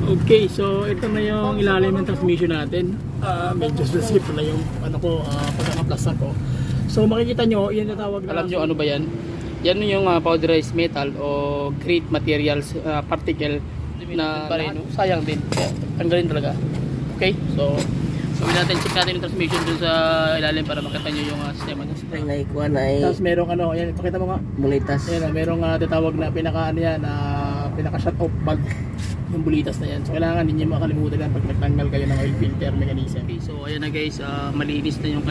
Okay, so ito na yung ilalim ng transmission natin. Medyo slip na yung pagkakaplasan ko. So makikita nyo, yan na tawag na. Alam nyo ano ba yan? Yan yung powderized metal o grade materials particle na sayang din. Tanggalin talaga. Okay, so check natin yung transmission dun sa ilalim para makita nyo yung sistema ng spring. Naikuha na ay Tapos merong ayan, pakita mo nga. bulitas. Ayan, merong tatawag na pinaka shut off valve yung bulitas na yan. So kailangan hindi niyo makalimutan yan pag nagtanggal kayo ng oil filter mechanism. Okay, so ayan na guys, malinis na yung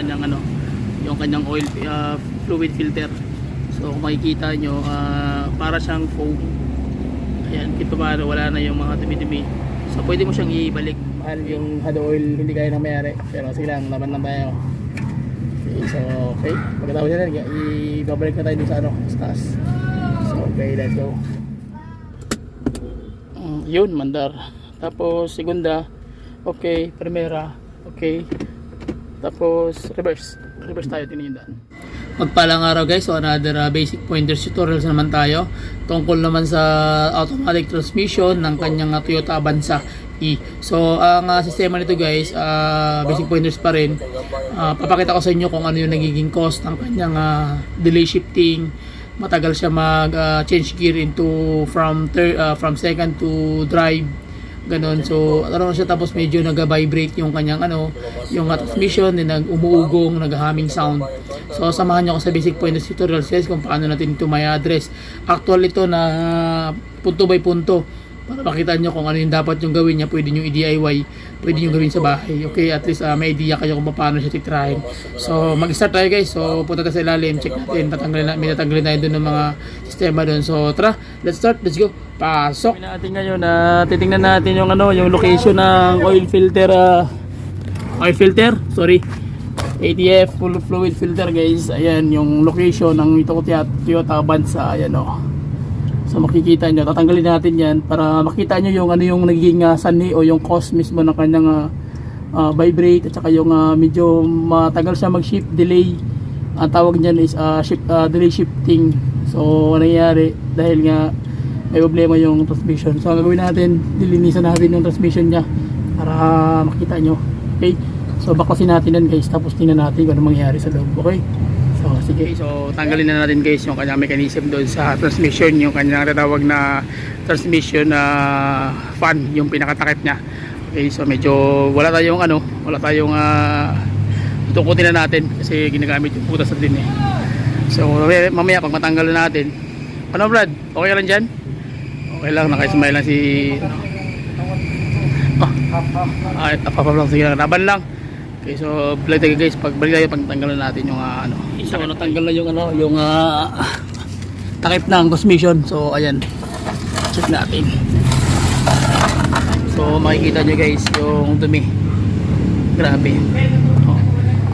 kanyang oil fluid filter. So kung makikita nyo, para siyang foam. Ayan, kito paano wala na yung mga dumi-dumi. So pwede mo siyang ibalik. Mahal yung hot oil, hindi kaya nang mayari. Pero sige lang, laban lang tayo. Okay, so okay. Pagkatapos yan, ibabalik na tayo dun sa sa taas. So okay, let's go. Yun, mandar. Tapos segunda, okay. Primera, okay. Tapos reverse tayo, tinindaan. Magpalang araw guys, so another basic pointers tutorials naman tayo tungkol naman sa automatic transmission ng kanyang Toyota Avanza E. So ang sistema nito guys, basic pointers pa rin. Papakita ko sa inyo kung ano yung nagiging cost ng kanyang delay shifting. Matagal siya mag change gear into from second to drive, ganon. So ano siya, tapos medyo nag-vibrate yung kanyang yung transmission, din nag-umuugong, nag-humming sound. So samahan niyo ako sa basic pointers tutorials guys kung paano natin ito may address. Actual ito na punto by punto para makita nyo kung ano yung dapat yung gawin niya. Pwede nyo i-DIY, pwede nyo gawin sa bahay. Okay, at least may idea kayo kung paano siya titrahin. So mag-start tayo guys. So punta tayo sa ilalim, check natin, tatanggalin tayo doon ng mga sistema doon. So tara, let's start, let's go. Pasok natin ngayon na titingnan natin yung yung location ng oil filter, ATF full fluid filter guys. Ayan yung location ng Toyota Avanza. Ayan so makikita nyo, tatanggalin natin yan para makita nyo yung yung nagiging sanhi o yung cause mismo ng kanyang vibrate, at saka yung medyo matagal siya mag-shift delay. Ang tawag niyan is delay shifting. So nangyayari dahil nga may problema yung transmission. So ang gagawin natin, dilinisan natin yung transmission niya para makita nyo. Okay, so baklasin natin yan guys, tapos tingnan natin kung ano mangyayari sa loob. Okay, so sige, so tanggalin na natin guys yung kanyang mechanism doon sa transmission, yung kanyang tatawag na transmission fan, yung pinakatakip niya. Okay, so medyo wala tayong tukutin na natin kasi ginagamit yung putas din eh. So mamaya pag matanggal na natin, ano Brad, okay lang dyan? Okay lang, naka-smile lang si papablang, sige lang, laban lang. Okay, so balik tayo guys, pagbalik tayo pag tanggalan natin yung so natanggal na yung takip ng transmission. So ayan, check natin. So makikita nyo guys yung dumi, grabe.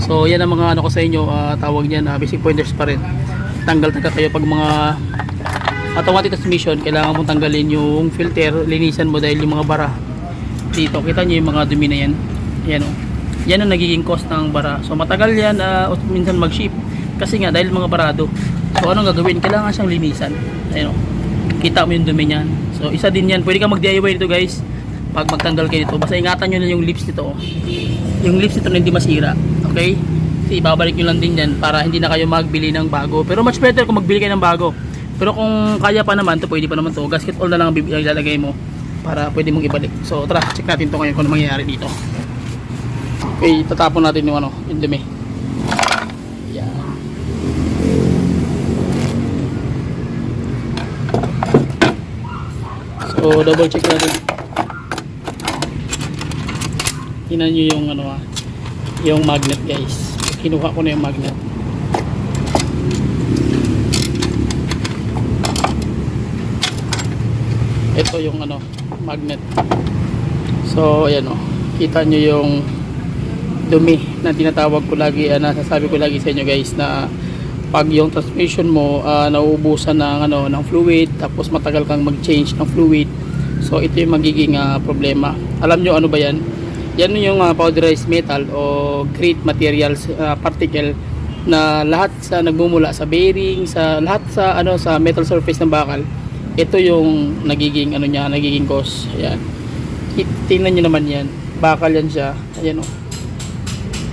So yan ang mga ko sa inyo, tawag niyan basic pointers pa rin. Tanggal kayo pag mga automatic transmission, kailangan mong tanggalin yung filter, linisan mo dahil yung mga bara dito, kita nyo yung mga dumi na yan. Ayan yan ang nagiging cost ng bara. So matagal yan, minsan mag-ship kasi nga dahil mga barado. So anong gagawin? Kailangan siyang linisan. Ayan kita mo yung dumi niyan. So isa din yan, pwede ka mag-DIY dito guys pag magtanggal kayo nito. Basta ingatan nyo na yung lips nito, yung lips nito na hindi masira. Okay, so ibabalik nyo lang din yan para hindi na kayo magbili ng bago. Pero much better kung magbili kayo ng bago. Pero kung kaya pa naman to, pwede pa naman to, gasket all na lang ang ilalagay mo para pwede mong ibalik. So tara, check natin to ngayon kung ano mangyayari dito. Okay, tatapon natin yung yung dumi. Yan. So double check natin. Tingnan nyo yung yung magnet guys. Kinuha ko na yung magnet. Ito yung magnet. So ayan kita nyo yung dumi na tinatawag ko lagi, nasasabi ko lagi sa inyo guys, na pag yung transmission mo nauubusan ng fluid, tapos matagal kang mag-change ng fluid, so ito yung magiging problema. Alam nyo ano ba yan? Yan yung powderized metal o grade materials particle na lahat sa nagmumula sa bearing, sa lahat sa metal surface ng bakal. Ito yung nagiging nagiging cause. Ayan. tingnan nyo naman yan, bakal yan siya, ayan o.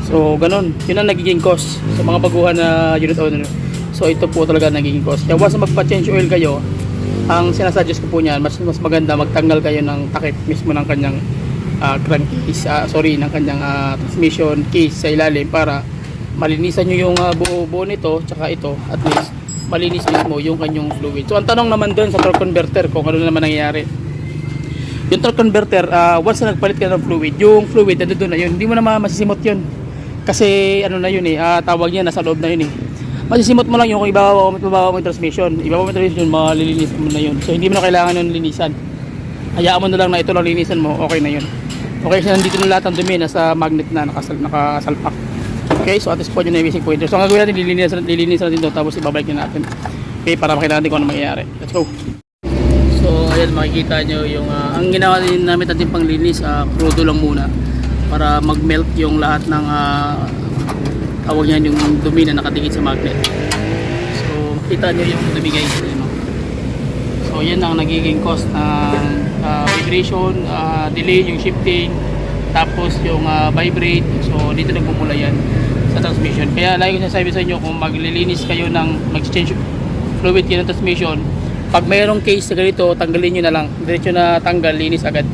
So ganun, yun ang nagiging cost sa mga baguhan na unit owner. So ito po talaga nagiging cost. Kaya once magpa-change oil kayo, ang sinasuggest ko po niyan, mas maganda magtanggal kayo ng takip mismo ng kanyang crankcase, ng kanyang transmission case sa ilalim para malinisan nyo yung buo nito, tsaka ito, at least malinis mismo yung kanyang fluid. So ang tanong naman doon sa torque converter, kung ano naman nangyayari. Yung torque converter, once na nagpalit ka ng fluid, yung fluid na doon na yun, hindi mo na masisimot yun. Kasi ano na yun tawag niya, nasa loob na yun masisimot mo lang yung kung ibabaw mo yung transmission, malilinis mo na yun. So hindi mo na kailangan yung linisan, hayaan mo na lang na ito lang linisan mo, okay na yun. Okay, so nandito na lahat ng dumi, nasa magnet na nakasalpak. Okay, so at this point yun na yung basic pointer. So ang gagawin natin, lilinisan natin ito, tapos ibabalik na natin, okay, para makita natin kung ano mangyayari. Let's go. So ayan, makikita nyo yung ang ginawa din namin natin pang linis, crudo lang muna para mag-melt yung lahat ng tawag yan, yung dumi na nakadikit sa magnet. So makita nyo yung dumi guys, so yan ang nagiging cost ng vibration, delay, yung shifting, tapos yung vibrate. So dito nagpupula yan sa transmission. Kaya lagi ko sinasabi sa inyo, kung maglilinis kayo ng mag-change fluid kayo ng transmission, pag mayroong case na ganito, tanggalin nyo na lang, diretso na tanggal, linis agad,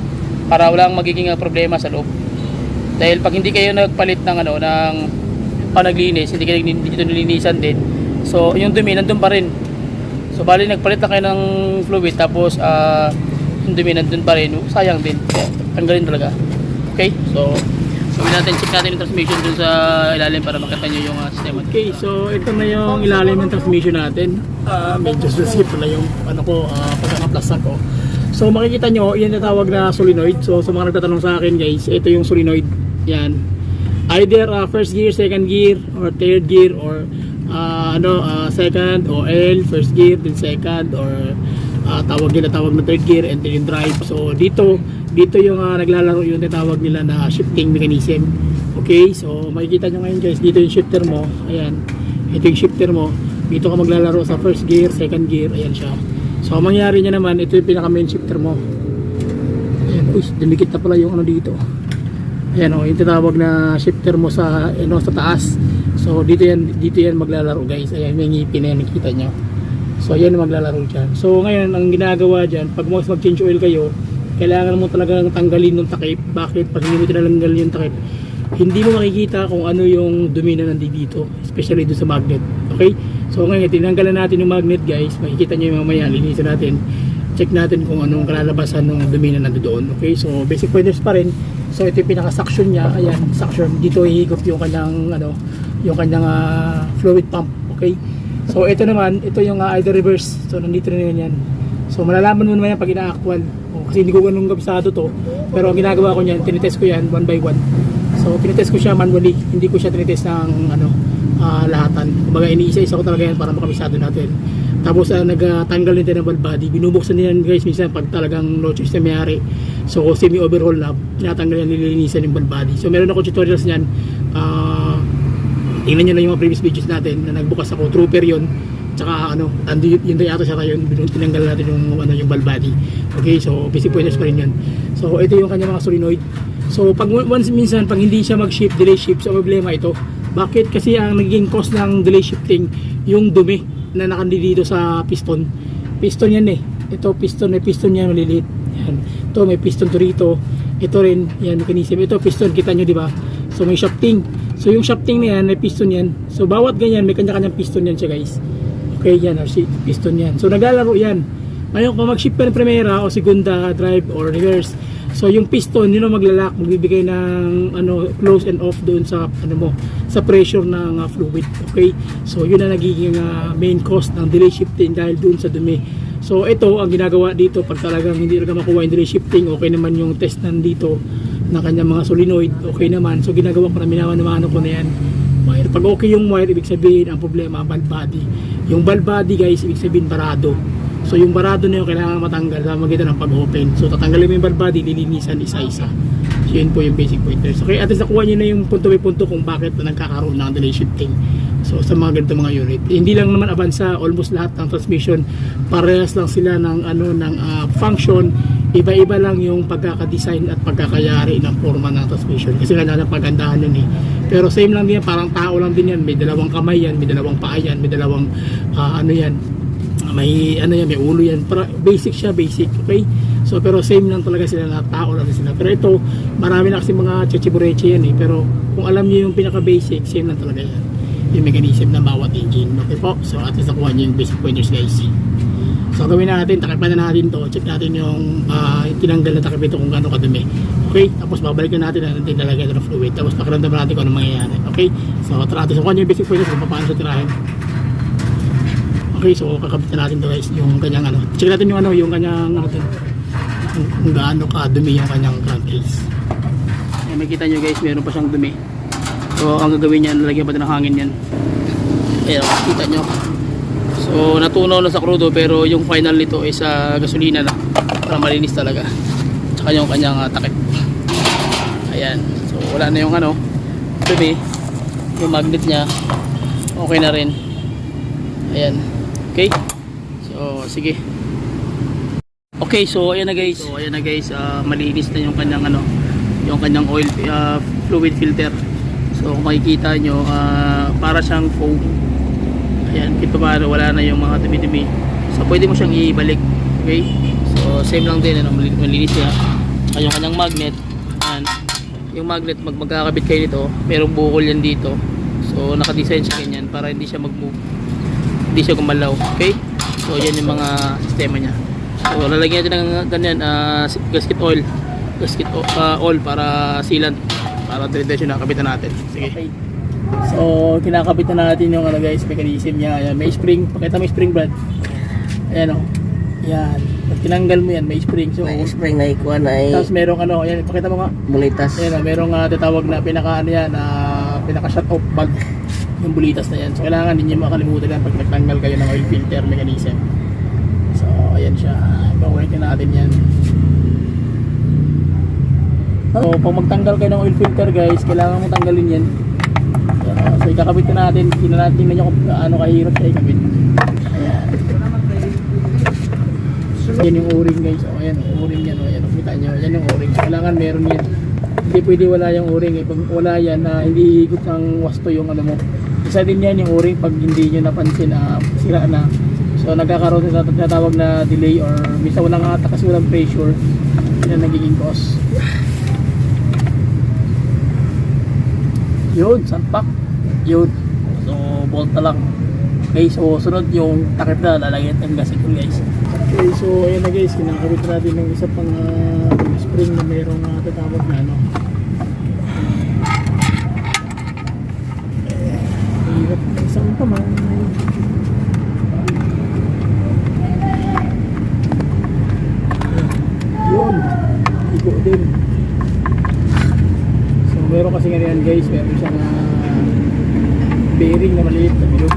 para walang magiging problema sa loob. Dahil pag hindi kayo nagpalit ng naglinis, hindi kayo dito nilinisan din, so yung dumi nandun pa rin. So bali nagpalit na kayo ng fluid, tapos yung dumi nandun pa rin, sayang din, kaya tanggalin talaga. Okay, so check natin yung transmission dun sa ilalim para makita nyo yung sistema. Okay, so ito na yung ilalim ng transmission natin. Medyo sisip na yung pagkakaplastan ko. So makikita nyo, yan na tawag na solenoid. So sa mga nagtatanong sa akin guys, ito yung solenoid. Yan, either first gear, second gear, or third gear, or second o L, first gear, then second, or tawag na third gear, and then yung drive. So dito yung naglalaro yung tawag nila na shifting mechanism. Okay, so makikita nyo ngayon guys, dito yung shifter mo, ayan, ito yung shifter mo, dito ka maglalaro sa first gear, second gear, ayan siya. So ang mangyari niya naman, ito yung pinaka main shifter mo, ayan, dumikit na pala yung dito. Ayan yung tinatawag na shifter mo sa sa taas. So dito yan maglalaro guys. Ayan, may ngipin na yan, nakita nyo. So yan maglalaro dyan. So ngayon ang ginagawa dyan, pag mag-change oil kayo, kailangan mo talagang tanggalin yung takip. Bakit? Pag hindi mo tinanggal yung takip, hindi mo makikita kung ano yung dumi na nandito, especially doon sa magnet. Okay, so ngayon tinanggalan natin yung magnet guys. Makikita nyo yung mamaya, linisin natin, check natin kung anong kalalabasan ng dumi na nandoon. Okay, so basic pointers pa rin. So ito yung pinaka-suction niya. Ayan, suction. Dito ihigop yung kanyang fluid pump. Okay, so ito naman, ito yung either reverse. So nandito na yan. So malalaman mo naman yan pag ina-actual. Kasi hindi ko ganun kabisado to, pero ang ginagawa ko niyan, tinitest ko yan one by one. So tinitest ko siya manually, hindi ko siya tinitest ng lahatan. Kumbaga iniisa-isa ko talaga yan para makabisado natin. Tapos nagtanggal din tayo ng valve body. Binubuksan din yan guys minsan pag talagang no choice na mayari. So semi-overhaul na, tinatanggal yan, nililinisan yung valve body. So meron ako tutorials niyan. Tingnan nyo lang yung mga previous videos natin na nagbukas ako, trooper yun. Tsaka yun yata siya tayo, tinanggal natin yung valve body. Okay, so basic pointers pa rin yun. So ito yung kanya mga solenoid. So pag minsan pag hindi siya mag-shift, delay shift, so problema ito. Bakit? Kasi ang naging cause ng delay shifting yung dumi na nakandito sa piston. Piston yan ito piston, may piston yan maliliit. Yan. Ito may piston to rito. Ito rin yan mechanism. Ito piston, kita nyo di ba? So may shafting. So yung shafting na yan, may piston yan. So bawat ganyan may kanya-kanyang piston yan siya guys. Okay, yan piston yan. So naglalaro yan. Ngayon kung mag-shift ka ng primera o segunda, drive or reverse, so yung piston yun ang maglalak, magbibigay ng close and off doon sa sa pressure ng fluid. Okay, so yun ang nagiging main cause ng delay shifting dahil doon sa dumi. So ito ang ginagawa dito pag talagang hindi talaga makuha yung delay shifting, okay naman yung test nandito na kanyang mga solenoid, okay naman. So ginagawa ko na, minaman-mano ko na yan wire. Pag okay yung wire, ibig sabihin ang problema valve body. Yung valve body guys, ibig sabihin barado. So yung barado na yun kailangan matanggal sa magitan ng pag-open. So tatanggalin mo yung valve body, lilinisan isa-isa. So yun po yung basic pointers. Okay, at least nakuha nyo na yung punto by punto kung bakit na nagkakaroon ng delay shifting. So sa mga ganito mga unit, hindi lang naman Avanza, almost lahat ng transmission parehas lang sila ng function, iba-iba lang yung pagkakadesign at pagkakayari ng forma ng transmission kasi kanya ng pagandahan yun eh. Pero same lang din yan, parang tao lang din yan, may dalawang kamay yan, may dalawang paa yan, may dalawang ano yan, may ano yan, may ulo yan. Para basic siya, basic, okay? So pero same lang talaga sila, na tao lang sila. Pero ito, marami na kasi mga chichibureche yan eh, pero kung alam niyo yung pinaka basic, same lang talaga yan yung mechanism ng bawat engine. Okay po, so at least nakuha niyo yung basic pointers guys. So gawin natin, takipan na natin to, check natin yung tinanggal na takip ito kung gaano kadumi. Okay, tapos babalikan natin na natin lalagay ito ng fluid, tapos pakiramdam natin kung ano mangyayari. Okay, so tara natin, so kung ano yung basic pointers kung paano siya tirahin. Okay, so kakabit na natin to guys, yung kanyang ano, check natin yung ano, yung kanyang natin kung gaano kadumi yung kanyang crankcase. Makikita nyo guys, meron pa siyang dumi. So ang gagawin niyan, lalagyan pa din ng hangin yan. Ayan, kita nyo. So natunaw na sa crudo, pero yung final nito is gasolina na para malinis talaga. Tsaka yung kanyang takip. Ayan, so wala na yung ano dumi. Yung magnet nya okay na rin. Ayan, okay. So sige. Okay, so ayan na guys. Malinis na yung kanyang ano, yung kanyang oil fluid filter. So kung makikita nyo, para siyang foam. Ayan, kito paano, wala na yung mga dumi-dumi. So pwede mo siyang ibalik. Okay, so same lang din, ano, malinis siya. Yung kanyang magnet, ayan, yung magnet, magkakabit kayo nito, merong bukol yan dito. So nakadesign siya ganyan para hindi siya mag-move, hindi siya gumalaw. Okay, so yan yung mga sistema nya. So lalagyan natin ng ganyan, gasket oil para sealant, para diretso na kabitan natin. Sige. Okay. So kinakabit na natin yung ano guys, mechanism niya. Ayan, may spring, pakita mo yung spring Brad. Ayan o. Yan. Pag tinanggal mo yan, may spring. So, may spring na ikuan ay. Tapos merong ano, ayan, pakita mo nga. Bulitas. Ayan o, merong tatawag na pinaka ano yan, pinaka shut off valve. Yung bulitas na yan. So kailangan din nyo makalimutan yan pag nagtanggal kayo ng oil filter mechanism. So ayan siya. Bawait natin yan. So pag magtanggal kayo ng oil filter guys, kailangan mong tanggalin yan. So ikakabit na natin, tingnan nyo kung gaano kahirap siya ikabit. Ayan. Yan yung o-ring guys. O ayan, o-ring yan. O ayan, kita nyo, yan yung o-ring. Kailangan meron yan. Hindi pwede wala yung o-ring eh. Pag wala yan, hindi higot ng wasto yung ano mo. Isa din yan yung o-ring pag hindi nyo napansin, sira na. So nagkakaroon sa tinatawag na delay or minsan walang atak kasi walang pressure. Yan ang nagiging cause. Yun, sampak. Yun. So bolt na lang. Okay, so sunod yung takip na lalagyan ng gasket guys. Okay, so ayan na guys, kinakabit natin ng isa pang spring na mayroong tatawag na ano. Hirap ng isang kamay. Yun, igo din. So meron kasi ganyan guys, meron siyang bearing na maliit na bilog.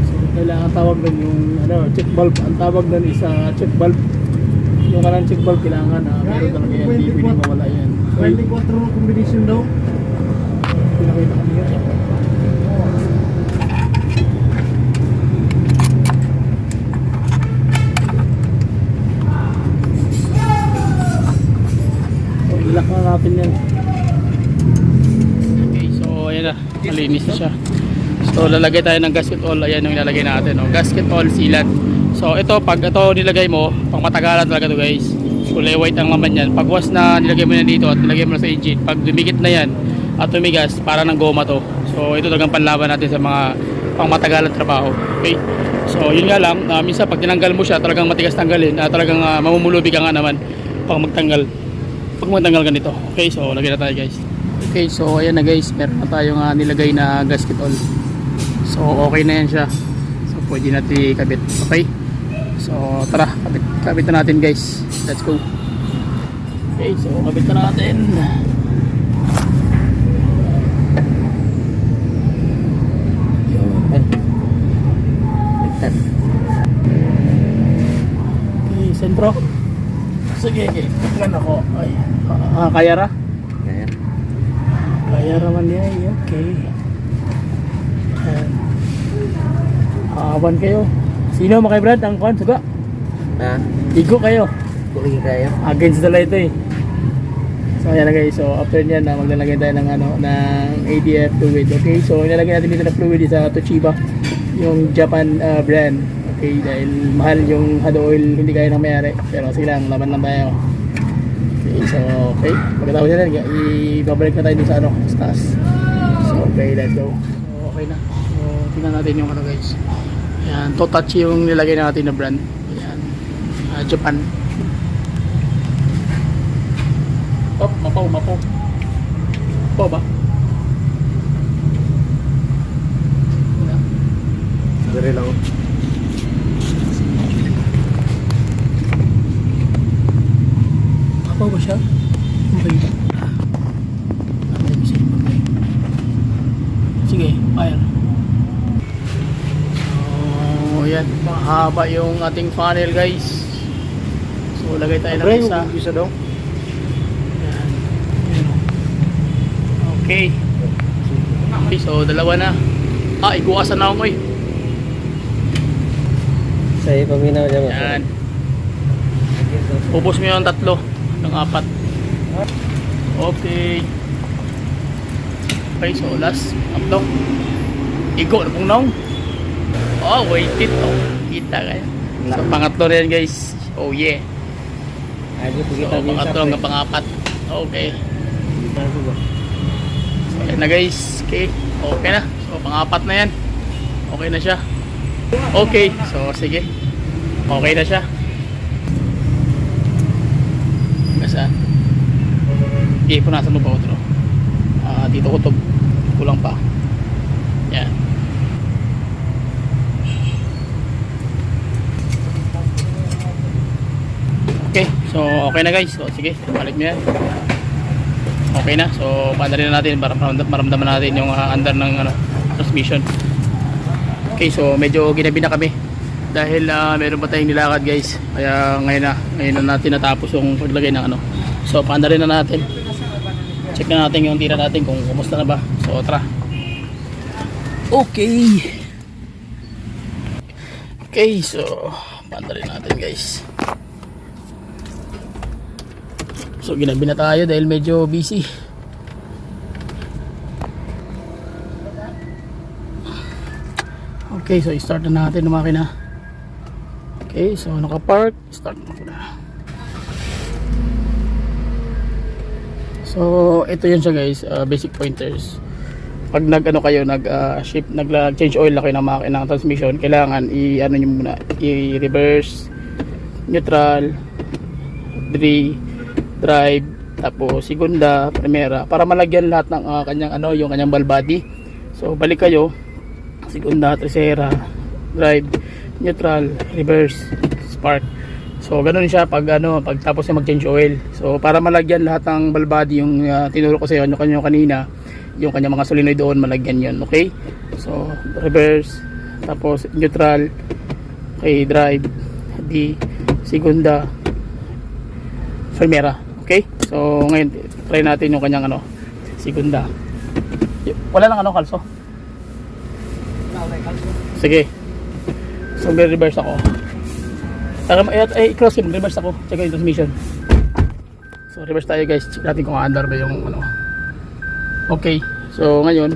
So kailangan tawag doon yung ano, check valve. Ang tawag doon is check valve. Yung kanang check valve kailangan meron talaga yan, hindi pwede mawala yan. 24 combination daw. Pinakita kami yan. So ilak na natin yan. Okay, so ayan na, malinis na siya. So lalagay tayo ng gasket oil. Ayan yung ilalagay natin, no? Gasket oil sealant. So ito, pag ito nilagay mo, pang matagalan talaga to guys. Kulay white ang laman yan. Pag once na nilagay mo na dito at nilagay mo na sa engine, pag dumikit na yan at tumigas, para ng goma to. So ito talagang panlaban natin sa mga pang matagalan trabaho. Okay, so yun nga lang, minsan pag tinanggal mo siya, talagang matigas tanggalin, talagang mamumulubi ka nga naman pag magtanggal ganito. Okay, so lagay na tayo guys. Okay, so ayan na guys, meron na tayong nilagay na gasket oil. So okay na yan siya. So pwede natin ikabit. Okay, so tara, kabit na natin guys. Let's go. Okay, so kabit na natin. Okay, sentro. Sige, tingnan ako. Ay, kaya ra? Kaya raman niya. Okay. Awan kayo. Sino makay Brad ang kon suga? Ha? Igo kayo. Kuling kayo. Against the light eh. So ayan na guys, so after nyan na maglalagay tayo ng ng ADF fluid. Okay, so ilalagay natin dito na fluid sa Toshiba, yung Japan brand. Okay, dahil mahal yung hado oil, hindi kaya nang mayari, pero sige lang, laban lang tayo. Okay, so okay, pagkatapos yan, ibabalik na tayo dun sa sa taas. So okay, let's go. So okay na, so tingnan natin yung guys. Ayan, Totachi yung nilagay natin na brand. Ayan, Japan. Oh, mapaw. Mapaw ba? Wala. Dari lang. Mapaw ba siya? Okay. Sige, fire. So, yan. Mahaba yung ating funnel guys. So, lagay tayo ng isa. Isa daw. Okay. Okay, so dalawa na. Ikuwasan na ako eh. Sa'yo paminaw dyan. Yan. Ubos mo yung 3 ng 4. Okay. Okay, so last upload. Igo na pong naong. Oh, wait it. Oh, kita kaya. So pangatlo na yan guys. Oh yeah. So pangatlo hanggang pang-4. Okay. So yan na guys. Okay. Okay na. So pang-4 na yan. Okay na siya. Okay. So sige. Okay na siya. Saan? Okay, punasan mo pa otro. Dito ko to. Kulang pa. Yan. Okay, so okay na guys. So sige, balik mo yan. Okay na. So paandarin na natin para maramdaman natin yung under ng transmission. Okay, so medyo ginabi na kami dahil meron pa tayong nilakad guys. Kaya ngayon na natin natapos yung paglagay ng So paandarin na natin. Check na natin yung tira natin kung kumusta na ba. So tara. Okay. Okay, so paandarin natin guys. So ginabi na tayo dahil medyo busy. Okay, so i-start na natin ng makina. Okay, so naka-park, start na muna. So ito yun siya guys, basic pointers. Pag nag-change oil na kayo ng makina ng transmission, kailangan nyo muna, i-reverse, neutral, drive, tapos segunda, primera, para malagyan lahat ng kanyang yung kanyang ball body. So balik kayo, segunda, tercera, drive, neutral, reverse, spark. So ganoon siya pag tapos na mag-change oil. So para malagyan lahat ng ball body, yung tinuro ko sa inyo kanina, yung kanyang mga solenoid doon, malagyan yon. Okay, so reverse, tapos neutral, okay, drive, segunda, primera. Okay, so ngayon try natin yung kanyang segunda. Wala lang kalso. Sige, so may reverse ako. Cross yun, reverse ako. Check yung transmission. So reverse tayo guys, check natin kung under ba yung Okay, so ngayon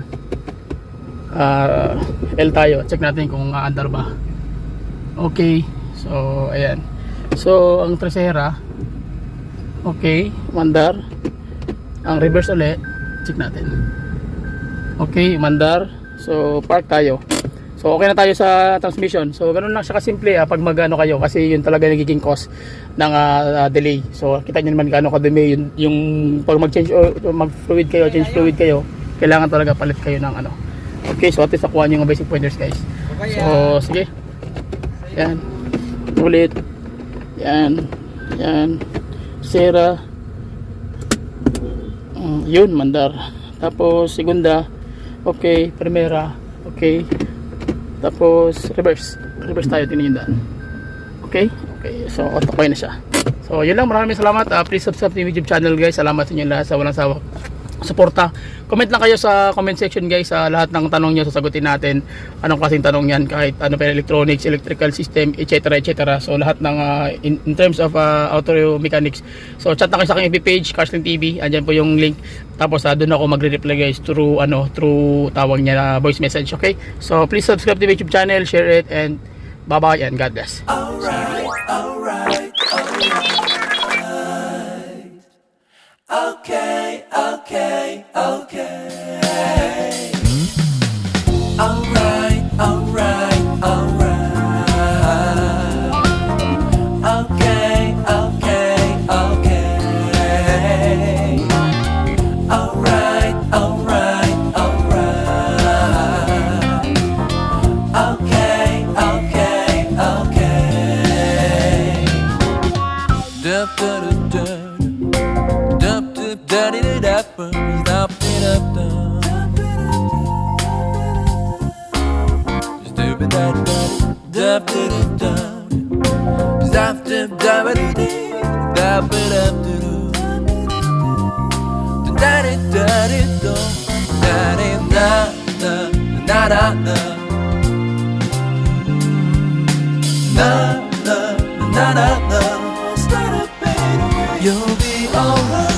L tayo, check natin kung under ba. Okay, so ayan. So ang tercera, okay, mandar. Ang reverse ulit, check natin. Okay, mandar. So park tayo. So okay na tayo sa transmission. So ganoon lang siya kasimple pag magano kayo, kasi yun talaga nagiging cause ng delay. So kita niyo naman gaano kadumi yung pag mag-change o mag-fluid kayo, change fluid kayo, kailangan talaga palit kayo ng Okay, so at least nakuha niyo yung basic pointers guys. So sige. Yan. Ulit. Yan. Yan. Sera. Yun, mandar. Tapos segunda. Okay, primera. Okay. Tapos reverse tayo, tingnan yung daan. Okay, so okay na siya. So yun lang, maraming salamat. Please subscribe to yung YouTube channel guys. Salamat sa inyo lahat sa walang sawa suporta. Comment lang kayo sa comment section guys sa lahat ng tanong nyo, sasagutin natin. Anong klaseng tanong yan, kahit ano pa, electronics, electrical system, etc. etc. So lahat ng in terms of auto mechanics. So chat na kayo sa aking FB page, Carslink TV, andyan po yung link. Tapos doon ako magre-reply guys through tawag niya na voice message, okay? So please subscribe to the YouTube channel, share it, and bye bye and God bless. Okay, okay, okay. Alright, alright, alright. Okay, okay, okay. Alright, alright, alright. Okay, okay, okay. Da da da da. You'll be alright.